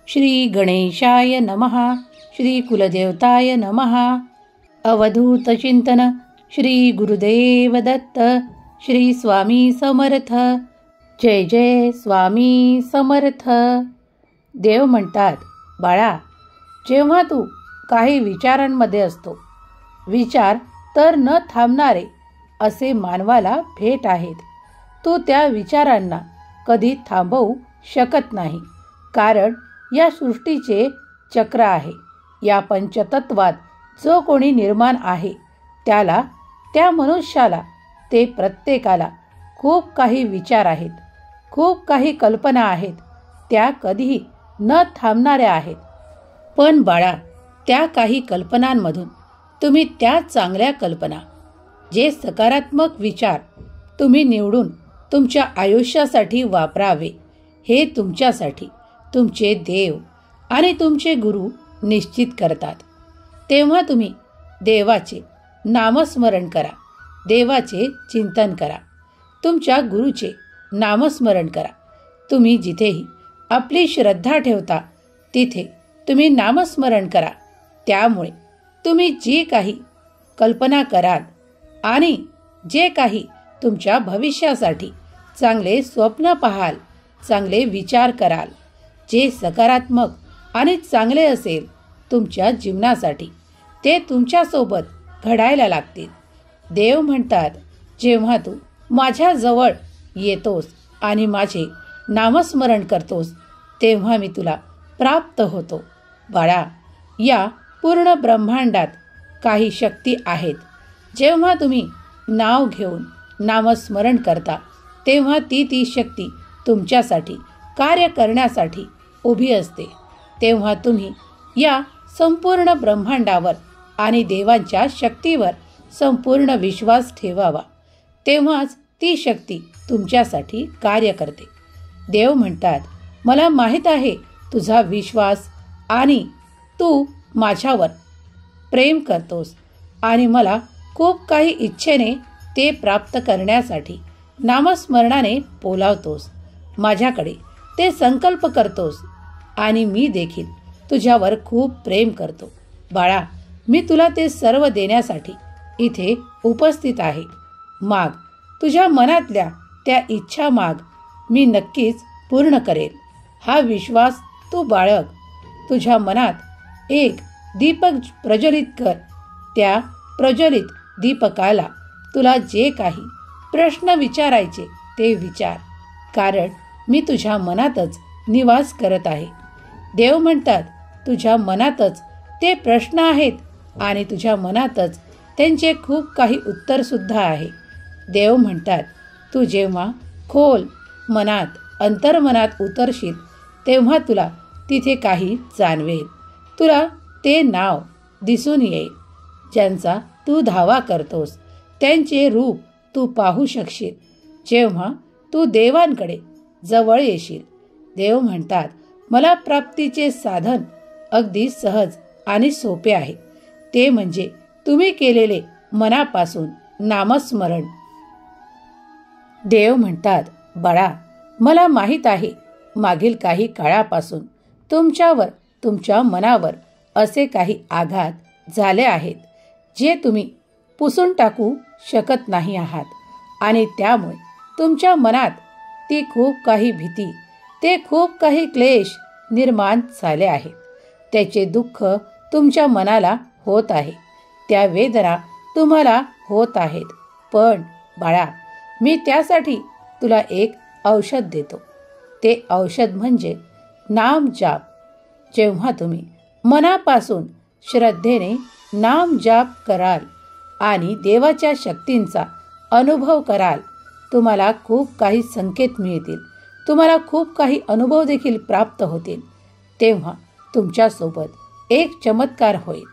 श्री गणेशाय नमः. श्री कुलदेवताय नमः. अवधूत चिंतन. श्री गुरुदेव दत्त. श्री स्वामी समर्थ. जय जय स्वामी समर्थ. देव म्हणतात, बाळा, जेव्हा तू काही विचारांमध्ये असतो, विचार तर न थांबणारे असे मानवाला भेट आहेत. तू त्या विचारांना कधी थांबवू शकत नाही, कारण या सृष्टीचे चक्र आहे. या पंचतत्वात जो कोणी निर्माण आहे त्याला, त्या मनुष्याला, ते प्रत्येकाला खूप काही विचार आहेत, खूप काही कल्पना आहेत. त्या कधीही न थांबणाऱ्या आहेत. पण बाळा, त्या काही कल्पनांमधून तुम्ही त्या चांगल्या कल्पना, जे सकारात्मक विचार तुम्ही निवडून तुमच्या आयुष्यासाठी वापरावे, हे तुमच्यासाठी तुमचे देव आणि तुमचे गुरु निश्चित करतात. तेव्हा तुम्ही देवाचे नामस्मरण करा, देवाचे चिंतन करा, तुमच्या गुरुचे नामस्मरण करा. तुम्ही जिथेही आपली श्रद्धा ठेवता तिथे तुम्ही नामस्मरण करा. त्यामुळे तुम्ही जी काही कल्पना कराल आणि जे काही तुमच्या भविष्यासाठी चांगले स्वप्न पाहाल, चांगले विचार कराल, जे सकारात्मक आणि चांगले असेल तुमच्या जीवनासाठी, ते तुमच्यासोबत घडायला लागतील. देव म्हणतात, जेव्हा तू माझ्याजवळ येतोस आणि माझे नामस्मरण करतोस, तेव्हा मी तुला प्राप्त होतो. बाळा, या पूर्ण ब्रह्मांडात काही शक्ती आहेत. जेव्हा तुम्ही नाव घेऊन नामस्मरण करता, तेव्हा ती शक्ती तुमच्यासाठी कार्य करण्यासाठी उभी असते. तेव्हा तुम्ही या संपूर्ण ब्रह्मांडावर आणि देवांच्या शक्तीवर संपूर्ण विश्वास ठेवावा. तेव्हाच ती शक्ती तुमच्यासाठी कार्य करते. देव म्हणतात, मला माहीत आहे तुझा विश्वास आणि तू माझ्यावर प्रेम करतोस आणि मला खूप काही इच्छेने ते प्राप्त करण्यासाठी नामस्मरणाने बोलावतोस. माझ्याकडे ते संकल्प करतोस आणि मी देखील तुझ्यावर खूप प्रेम करतो. बाळा, मी तुला ते सर्व देण्यासाठी इथे उपस्थित आहे. माग, तुझ्या मनातल्या त्या इच्छा माग, मी नक्कीच पूर्ण करेल. हा विश्वास तू बाळग. तुझ्या मनात एक दीपक प्रज्वलित कर. त्या प्रज्वलित दीपकाला तुला जे काही प्रश्न विचारायचे ते विचार, कारण मी तुझ्या मनातच निवास करत आहे. देव म्हणतात, तुझ्या मनातच ते प्रश्न आहेत आणि तुझ्या मनातच त्यांचे खूप काही उत्तर सुद्धा आहे. देव म्हणतात, तू जेव्हा खोल मनात, अंतर्मनात उतरशील, तेव्हा तुला तिथे काही जाणवेल. तुला ते नाव दिसून येईल ज्यांचा तू धावा करतोस. त्यांचे रूप तू पाहू शकशील जेव्हा तू देवांकडे जवळ येशील. देव म्हणतात, मला प्राप्तीचे साधन अगदी सहज आणि सोपे आहे. ते म्हणजे तुम्ही केलेले मनापासून नामस्मरण. देव म्हणतात, बाळा, मला माहीत आहे मागील काही काळापासून तुमच्यावर, तुमच्या मनावर असे काही आघात झाले आहेत जे तुम्ही पुसून टाकू शकत नाही आहात आणि त्यामुळे तुमच्या मनात ती खूप काही भीती, ते खूप काही क्लेश निर्माण झाले आहेत. त्याचे दुःख तुमच्या मनाला होत आहे, त्या वेदना तुम्हाला होत आहेत. पण बाळा, मी त्यासाठी तुला एक औषध देतो. ते औषध म्हणजे नाम जाप. जेव्हा तुम्ही मनापासून श्रद्धेने नाम जाप कराल आणि देवाच्या शक्तींचा अनुभव कराल, तुम्हाला खूप काही संकेत मिळतील, तुम्हाला खूप काही अनुभव देखील प्राप्त होतील. तेव्हा तुमच्यासोबत एक चमत्कार होईल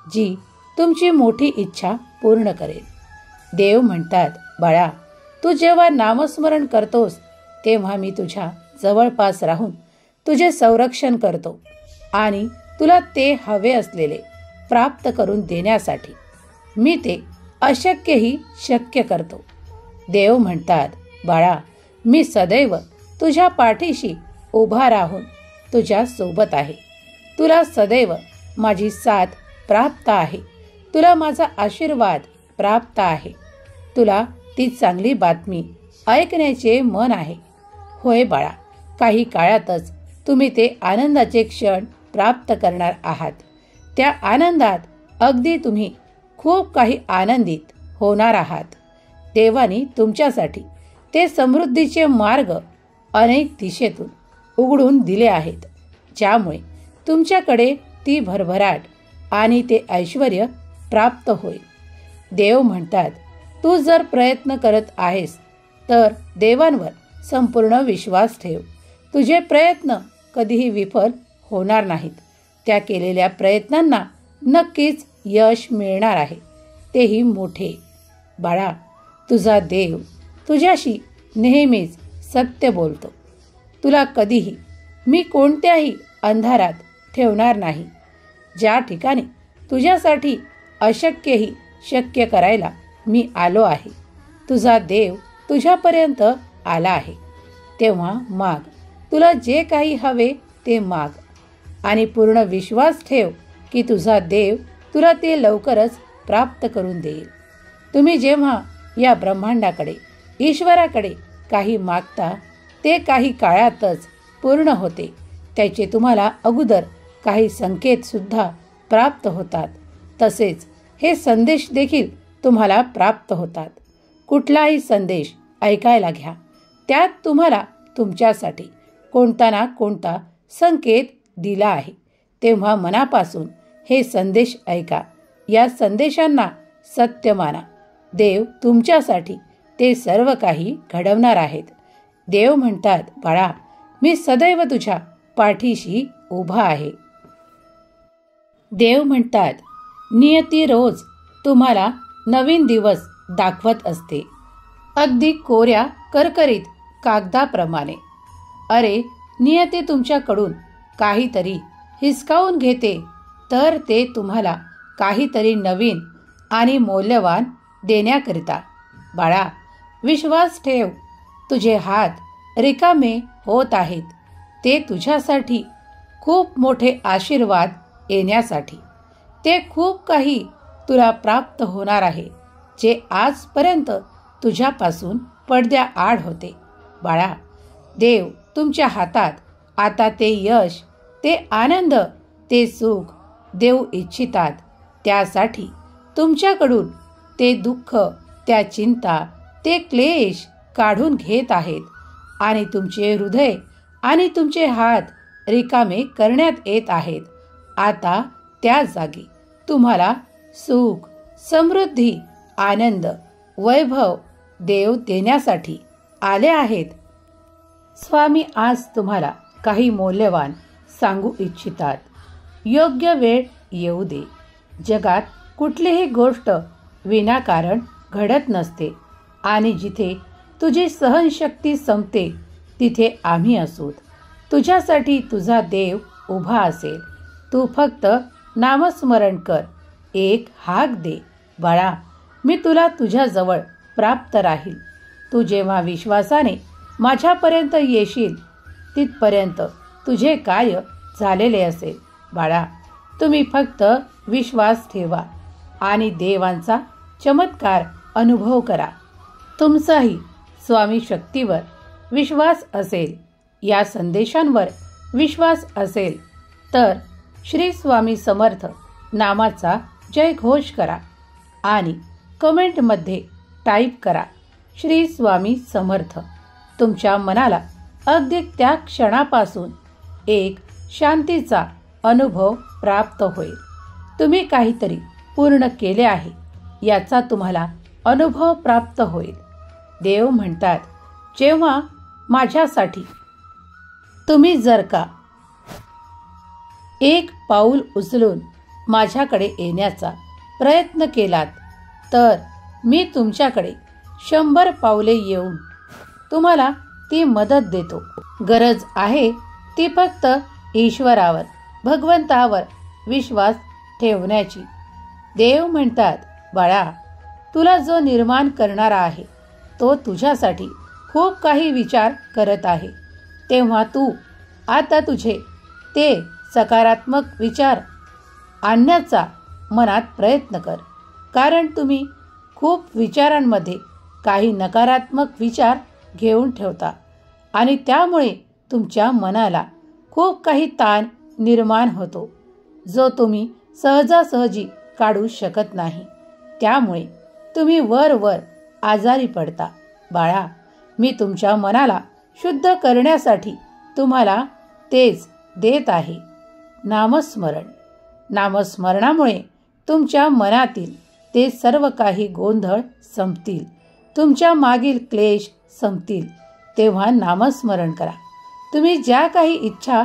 जी तुमची मोठी इच्छा पूर्ण करेल. देव म्हणतात, बाळा, तू जेव्हा नामस्मरण करतोस तेव्हा मी तुझ्या जवळपास राहून तुझे संरक्षण करतो आणि तुला ते हवे असलेले प्राप्त करून देण्यासाठी मी ते अशक्यही शक्य करतो. देव म्हणतात, बाळा, मी सदैव तुझ्या पाठीशी उभा राहून तुझ्या सोबत आहे. तुला सदैव माझी साथ प्राप्त आहे. तुला माझा आशीर्वाद प्राप्त आहे. तुला ती चांगली बातमी ऐकण्याचे मन आहे. होय बाळा, काही काळातच तुम्ही ते आनंदाचे क्षण प्राप्त करणार आहात. त्या आनंदात अगदी तुम्ही खूप काही आनंदित होणार आहात. देवाने तुमच्यासाठी ते समृद्धीचे मार्ग अनेक दिशेतून उघडून दिले आहेत, ज्यामुळे तुमच्याकडे ती भरभराट आणि ते ऐश्वर्य प्राप्त होईल. देव म्हणतात, तू जर प्रयत्न करत आहेस तर देवांवर संपूर्ण विश्वास ठेव. तुझे प्रयत्न कधीही विफल होणार नाहीत. त्या केलेल्या प्रयत्नांना नक्कीच यश मिळणार आहे, तेही मोठे. बाळा, तुझा देव तुझ्याशी नेहमीच सत्य बोलतो. तुला कधीही मी कोणत्याही अंधारात ठेवणार नाही. ज्या ठिकाणी तुझ्यासाठी अशक्यही शक्य करायला मी आलो आहे, तुझा देव तुझ्यापर्यंत आला आहे. तेव्हा माग, तुला जे काही हवे ते माग आणि पूर्ण विश्वास ठेव की तुझा देव तुला ते लवकरच प्राप्त करून देईल. तुम्ही जेव्हा या ब्रह्मांडाकडे, ईश्वराकडे काही मागता, ते काही काळातच पूर्ण होते. त्याचे तुम्हाला अगोदर काही संकेत सुद्धा प्राप्त होतात. तसेच हे संदेश देखील तुम्हाला प्राप्त होतात. कुठलाही संदेश ऐकायला घ्या, त्यात तुम्हाला तुमच्यासाठी कोणता ना कोणता संकेत दिला आहे. तेव्हा मनापासून हे संदेश ऐका. या संदेशांना सत्य माना. देव तुमच्यासाठी ते सर्व काही घडवणार आहेत. देव म्हणतात, बाळा, मी सदैव तुझ्या पाठीशी उभा आहे. देव म्हणतात, नियती रोज तुम्हाला नवीन दिवस दाखवत असते, अगदी कोऱ्या करकरीत कागदाप्रमाणे. अरे, नियती तुमच्याकडून काहीतरी हिसकावून घेते, तर ते तुम्हाला काहीतरी नवीन आणि मौल्यवान देण्याकरिता. बाळा, विश्वास ठेव. तुझे हात रिकामे होत आहेत, ते तुझ्यासाठी खूप मोठे आशीर्वाद येण्यासाठी. ते खूप काही तुला प्राप्त होणार आहे, जे आजपर्यंत तुझ्यापासून पडद्याआड होते. बाळा, देव तुमच्या हातात आता ते यश, ते आनंद, ते सुख देऊ इच्छितात. त्यासाठी तुमच्याकडून ते दुःख, त्या चिंता, ते क्लेश काढून घेत आहेत आणि तुमचे हृदय आणि तुमचे हात रिकामे करण्यात येत आहेत. आता त्या जागी तुम्हाला सुख, समृद्धी, आनंद, वैभव देव देण्यासाठी आले आहेत. स्वामी आज तुम्हाला काही मौल्यवान सांगू इच्छितात. योग्य वेळ येऊ दे. जगात कुठलीही गोष्ट विनाकारण घडत नसते आणि जिथे तुझी सहनशक्ती संपते तिथे आम्ही असोत. तुझ्यासाठी तुझा देव उभा असेल. तू फक्त नामस्मरण कर, एक हाक दे. बाळा, मी तुला तुझ्याजवळ प्राप्त राहील. तू जेव्हा विश्वासाने माझ्यापर्यंत येशील तिथपर्यंत तुझे कार्य झालेले असेल. बाळा, तुम्ही फक्त विश्वास ठेवा आणि देवांचा चमत्कार अनुभव करा. तुमचाही स्वामी शक्तीवर विश्वास असेल, या संदेशांवर विश्वास असेल तर श्री स्वामी समर्थ नामाचा जयघोष करा आणि कमेंटमध्ये टाईप करा, श्री स्वामी समर्थ. तुमच्या मनाला अगदी त्या क्षणापासून एक शांतीचा अनुभव प्राप्त होईल. तुम्ही काहीतरी पूर्ण केले आहे याचा तुम्हाला अनुभव प्राप्त होईल. देव म्हणतात, जेव्हा माझ्यासाठी तुम्ही जर का एक पाऊल उचलून माझ्याकडे येण्याचा प्रयत्न केलात तर मी तुमच्याकडे 100 पावले येऊन तुम्हाला ती मदत देतो. गरज आहे ती फक्त ईश्वरावर, भगवंतावर विश्वास ठेवण्याची. देव म्हणतात, बाळा, तुला जो निर्माण करणारा आहे तो तुझ्यासाठी खूप काही विचार करत आहे. तेव्हा तू आता तुझे ते सकारात्मक विचार आणण्याचा मनात प्रयत्न कर, कारण तुम्ही खूप विचारांमध्ये काही नकारात्मक विचार घेऊन ठेवता आणि त्यामुळे तुमच्या मनाला खूप काही ताण निर्माण होतो, जो तुम्ही सहजासहजी काढू शकत नाही. त्यामुळे तुम्ही वर आजारी पडता. बाळा, मी तुमच्या मनाला शुद्ध करण्यासाठी तुम्हाला तेच देत आहे, नामस्मरण. नामस्मरणामुळे तुमच्या मनातील ते सर्व काही गोंधळ संपतील, तुमच्या मागील क्लेश संपतील. तेव्हा नामस्मरण करा. तुम्ही ज्या काही इच्छा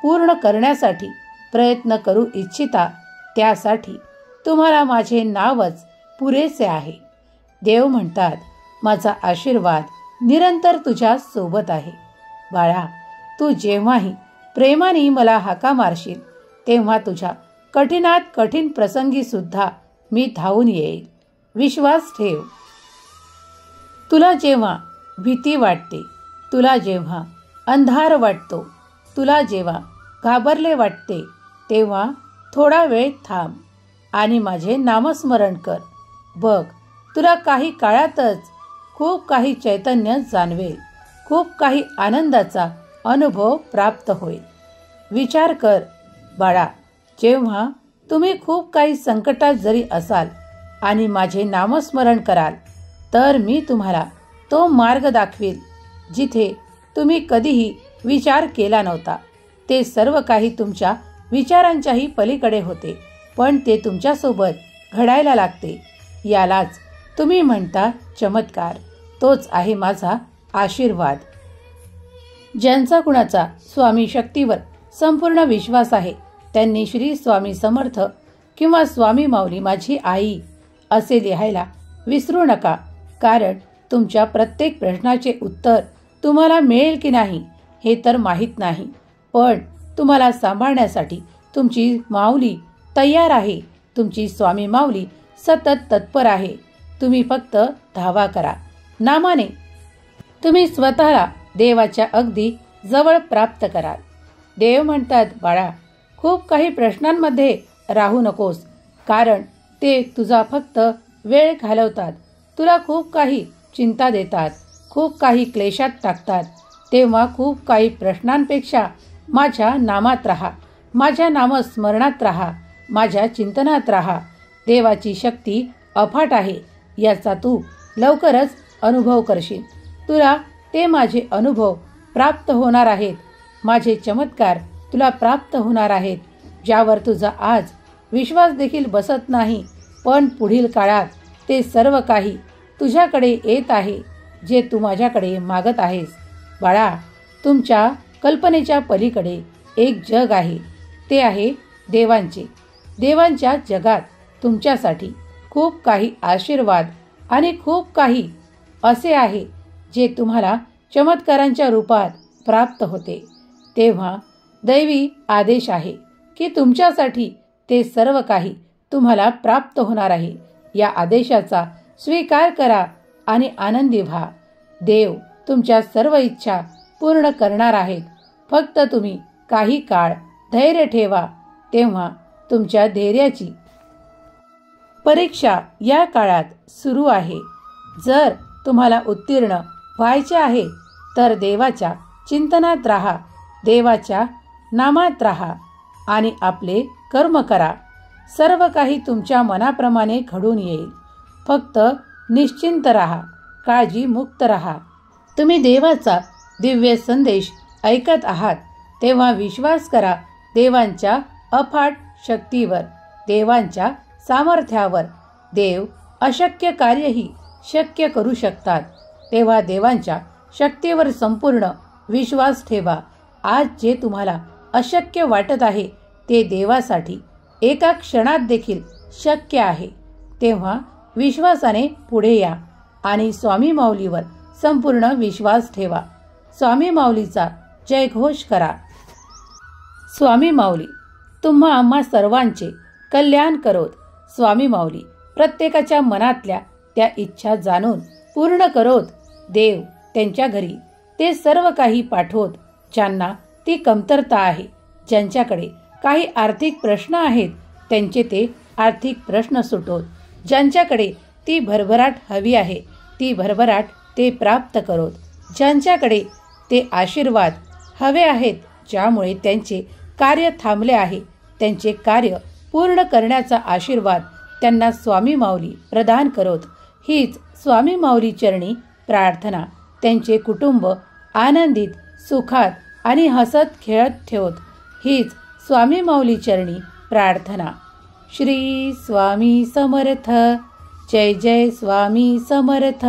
पूर्ण करण्यासाठी प्रयत्न करू इच्छिता, त्यासाठी तुम्हाला माझे नावच पुरेसे आहे. देव म्हणतात, माझा आशीर्वाद निरंतर तुझ्या सोबत आहे. बाळा, तू जेव्हाही प्रेमाने मला हाका मारशील, तेव्हा तुझ्या कठीणात कठीण प्रसंगी सुद्धा मी धावून येईल. विश्वास ठेव. तुला जेव्हा भीती वाटते, तुला जेव्हा अंधार वाटतो, तुला जेव्हा घाबरले वाटते, तेव्हा थोडा वेळ थांब आणि माझे नामस्मरण कर. बघ, तुला काही काळातच खूप काही चैतन्य जाणवेल, खूप काही आनंदाचा अनुभव प्राप्त होईल. विचार कर बाळा, जेव्हा तुम्ही खूप काही संकटात जरी असाल आणि माझे नामस्मरण कराल, तर मी तुम्हाला तो मार्ग दाखवेल जिथे तुम्ही कधीही विचार केला नव्हता. ते सर्व काही तुमच्या विचारांच्याही पलीकडे होते, पण ते तुमच्यासोबत घडायला लागते. यालाच तुम्ही म्हणता चमत्कार. तोच आहे माझा आशीर्वाद. ज्यांचा कुणाचा स्वामी शक्तीवर संपूर्ण विश्वास आहे, त्यांनी श्री स्वामी समर्थ किंवा स्वामी माऊली माझी आई असे लिहायला विसरू नका, कारण तुमच्या प्रत्येक प्रश्नाचे उत्तर तुम्हाला मिळेल की नाही हे तर माहीत नाही, पण तुम्हाला सांभाळण्यासाठी तुमची माऊली तयार आहे. तुमची स्वामी माऊली सतत तत्पर आहे. तुम्ही फक्त धावा करा. नामाने तुम्ही स्वतःला देवाच्या अगदी जवळ प्राप्त कराल. देव म्हणतात, बाळा, खूप काही प्रश्नांमध्ये राहू नकोस, कारण ते तुझा फक्त वेळ घालवतात. तुला खूप काही चिंता देतात, खूप काही क्लेशात टाकतात. तेव्हा खूप काही प्रश्नांपेक्षा माझ्या नामात राहा, माझ्या नामस्मरणात राहा, माझ्या चिंतनात राहा. देवाची शक्ती अफाट आहे, याचा तू लवकरच अनुभव करशील. तुला ते माझे अनुभव प्राप्त होणार आहेत. माझे चमत्कार तुला प्राप्त होणार आहेत, ज्यावर तुझा आज विश्वास देखील बसत नाही. पण पुढील काळात ते सर्व काही तुझ्याकडे येत आहे, जे तू माझ्याकडे मागत आहेस. बाळा, तुमच्या कल्पनेच्या पलीकडे एक जग आहे. ते आहे देवांचे. देवांच्या जगात तुमच्यासाठी खूप काही आशीर्वाद आणि खूप काही असे आहे जे तुम्हाला चमत्कारांच्या रूपात प्राप्त होते. तेव्हा दैवी आदेश आहे की तुमच्यासाठी ते सर्व काही तुम्हाला प्राप्त होणार आहे. या आदेशाचा स्वीकार करा आणि आनंदी व्हा. देव तुमच्या सर्व इच्छा पूर्ण करणार आहेत. फक्त तुम्ही काही काळ धैर्य ठेवा. तेव्हा तुमच्या धैर्याची परीक्षा या काळात सुरू आहे. जर तुम्हाला उत्तीर्ण व्हायचे आहे, तर देवाच्या चिंतनात राहा, देवाच्या नामात राहा आणि आपले कर्म करा. सर्व काही तुमच्या मनाप्रमाणे घडून येईल. फक्त निश्चिंत राहा, काळजी मुक्त राहा. तुम्ही देवाचा दिव्य संदेश ऐकत आहात, तेव्हा विश्वास करा देवांच्या अफाट शक्तीवर, देवांच्या सामर्थ्यावर. देव अशक्य कार्यही शक्य करू शकतात. तेव्हा देवांच्या शक्तीवर संपूर्ण विश्वास ठेवा. आज जे तुम्हाला अशक्य वाटत आहे, ते देवासाठी एका क्षणात देखील शक्य आहे. तेव्हा विश्वासाने पुढे या आणि स्वामी माऊलीवर संपूर्ण विश्वास ठेवा. स्वामी माऊलीचा जयघोष करा. स्वामी माऊली तुम्हा आम्हा सर्वांचे कल्याण करोत. स्वामी माऊली प्रत्येकाच्या मनातल्या त्या इच्छा जाणून पूर्ण करोत. देव त्यांच्या घरी ते सर्व काही पाठवत ज्यांना ती कमतरता आहे, ज्यांच्याकडे काही आर्थिक प्रश्न आहेत त्यांचे ते आर्थिक प्रश्न सुटोत. ज्यांच्याकडे ती भरभराट हवी आहे ती भरभराट ते प्राप्त करोत. ज्यांच्याकडे ते आशीर्वाद हवे आहेत ज्यामुळे त्यांचे कार्य थांबले आहे त्यांचे कार्य पूर्ण करण्याचा आशीर्वाद त्यांना स्वामी माऊली प्रदान करोत. हीच स्वामी माऊली चरणी प्रार्थना त्यांचे कुटुंब आनंदित सुखात आणि हसत खेळत ठेवत. हीच स्वामी माऊली चरणी प्रार्थना. श्री स्वामी समर्थ. जय जय स्वामी समर्थ.